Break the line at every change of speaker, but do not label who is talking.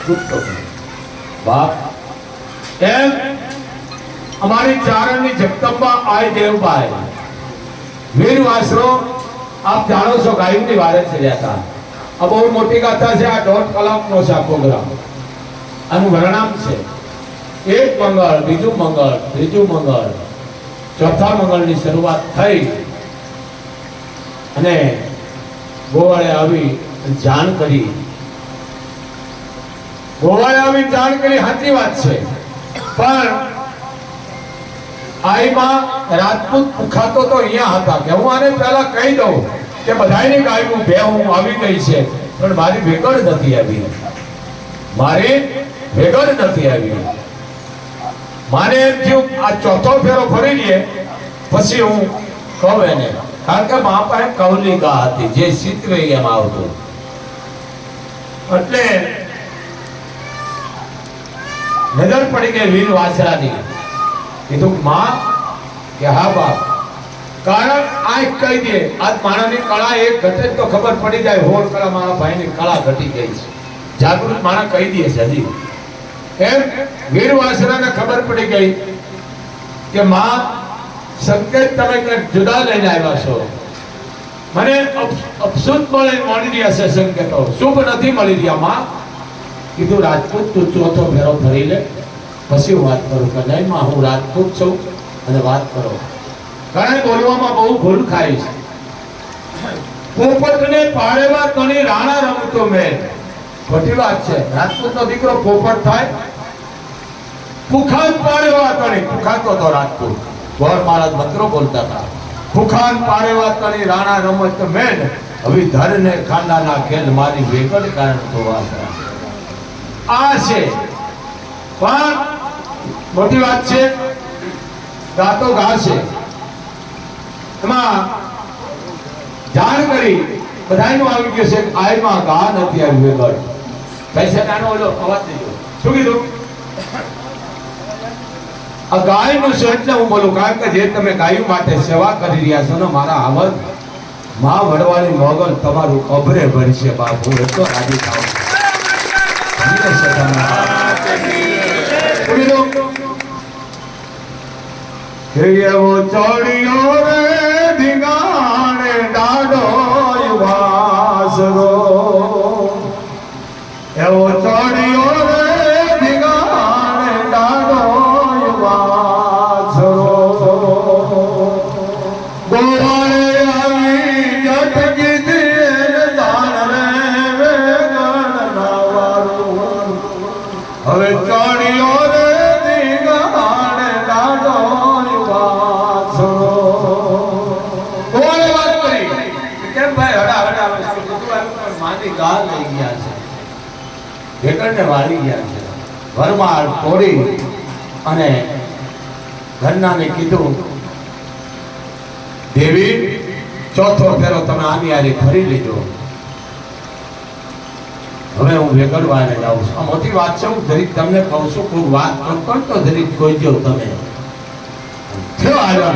છૂટતો બાપ એમ અમારી ચારણની જગદંબા આય દેવબાઈ વીર વાસરો આપ જાણો છો ગાયુની વારે ચડ્યા હતા. આ બહુ મોટી ગાથા છે. આ 1.5 કલાકનો છે આ પ્રોગ્રામ. આનું વર્ણન છે. એક મંગળ, બીજું મંગળ, ત્રીજું મંગળ, ચોથા મંગળની શરૂઆત થઈ અને ગોવાળે આવી જાણ કરી. ગોવાળે આવી જાણ કરી સાચી વાત છે, પણ આઈમાં રાજપૂત પુખાતો તો અહીંયા હતા કે હું આને પહેલા કહી દઉં કે બધાની ગાયું ભેહું આવી ગઈ છે, પણ મારી ભેગડ નથી આવી. મારી ભેગડ નથી આવી. મારે એમ થયું આ ચોથો ફેરો ફરી લઈએ પછી હું કહું એને, કારણ કે મા પાસે કવલી ગા હતી જે ચિત્રે એમ આવતું. એટલે નજર પડી ગઈ વીર વાસરાની. કીધું માં કે હા બાપ, કારણ આ કહી દે આજ માણાની કળા એક ઘટે તો ખબર પડી જાય હોળ કળા મારા ભાઈની કળા ઘટી ગઈ છે. જાગૃત માણા કહી દે છે હજી. એમ વીર વાસરાને ખબર પડી ગઈ કે માં સંકેત તમે કંઈક જુદા લઈને આવ્યા છો. મને અપશુદ્ધ મળી રહ્યા છે સંકેતો, શુભ નથી મળી રહ્યા માં. કીધું રાજપૂત તું ચોથો ફેરો ફરી લે પછી વાત કરું કે નહીં માં હું રાજપૂત છું અને વાત કરો. ઘણા બોલવામાં બહુ ભૂલ ખાય છે. પોપટને પાળેવા તણી રાણા રમતો મેં. ખોટી વાત છે. રાજપૂતનો દીકરો પોપટ થાય. પુખાન પાળેવા તણી, પુખાતો તો રાજપૂત ગોર મહારાજ મંત્રો બોલતા હતા. પુખાન પાળેવા તણી રાણા રમત મેં, હવે ધરને ખાંડાના ખેલ મારી વેગડ કારણ તો વાસરા. આ છે પણ મોટી વાત છે. ગાતો ગા છે. એમાં જાણ કરી બધાનું આવી ગયું છે. આયમાં ગા નથી આવી વેગડ. પૈસા નાનો ઓલો અવાજ દેજો. શું કીધું? આ ગાયનું છે એટલે હું બોલું, કારણ કે જે તમે ગાયું માટે સેવા કરી રહ્યા છો ને મારા આવત માં વડવાળી મોગલ તમારું અભરે ભરશે બાપ. હું એટલો રાજી થાઉં. એવો ચોડિયો રે ધીંગાણે ડાડો વાસરો, એવો ચોડિયો રે ધીંગાણે ડાડો વાસરો. ગોવાળે આવી જટકી દીને દાન રે વેગણ ના વારું. હવે ચોડિયો રે ધીંગાણે ડાડો વાસરો. ગોવાળે વાત કરી કેમ ભાઈ હડા હડા માની ગાલ લઈ ગયા છે, વેગણને વાળી ગયા છે. વરમાળ તોડી અને ઘરનાને કીધું દેવી ચોથો ફેરો તમે આની આરી ફરી લીધો, હવે હું વેગડવાને જાઉં છું. આ મોટી વાત છે. હું જરીક તમને કહું છું કોઈ વાત પણ તો જરીક કોઈ જો તમે થયો આગળ.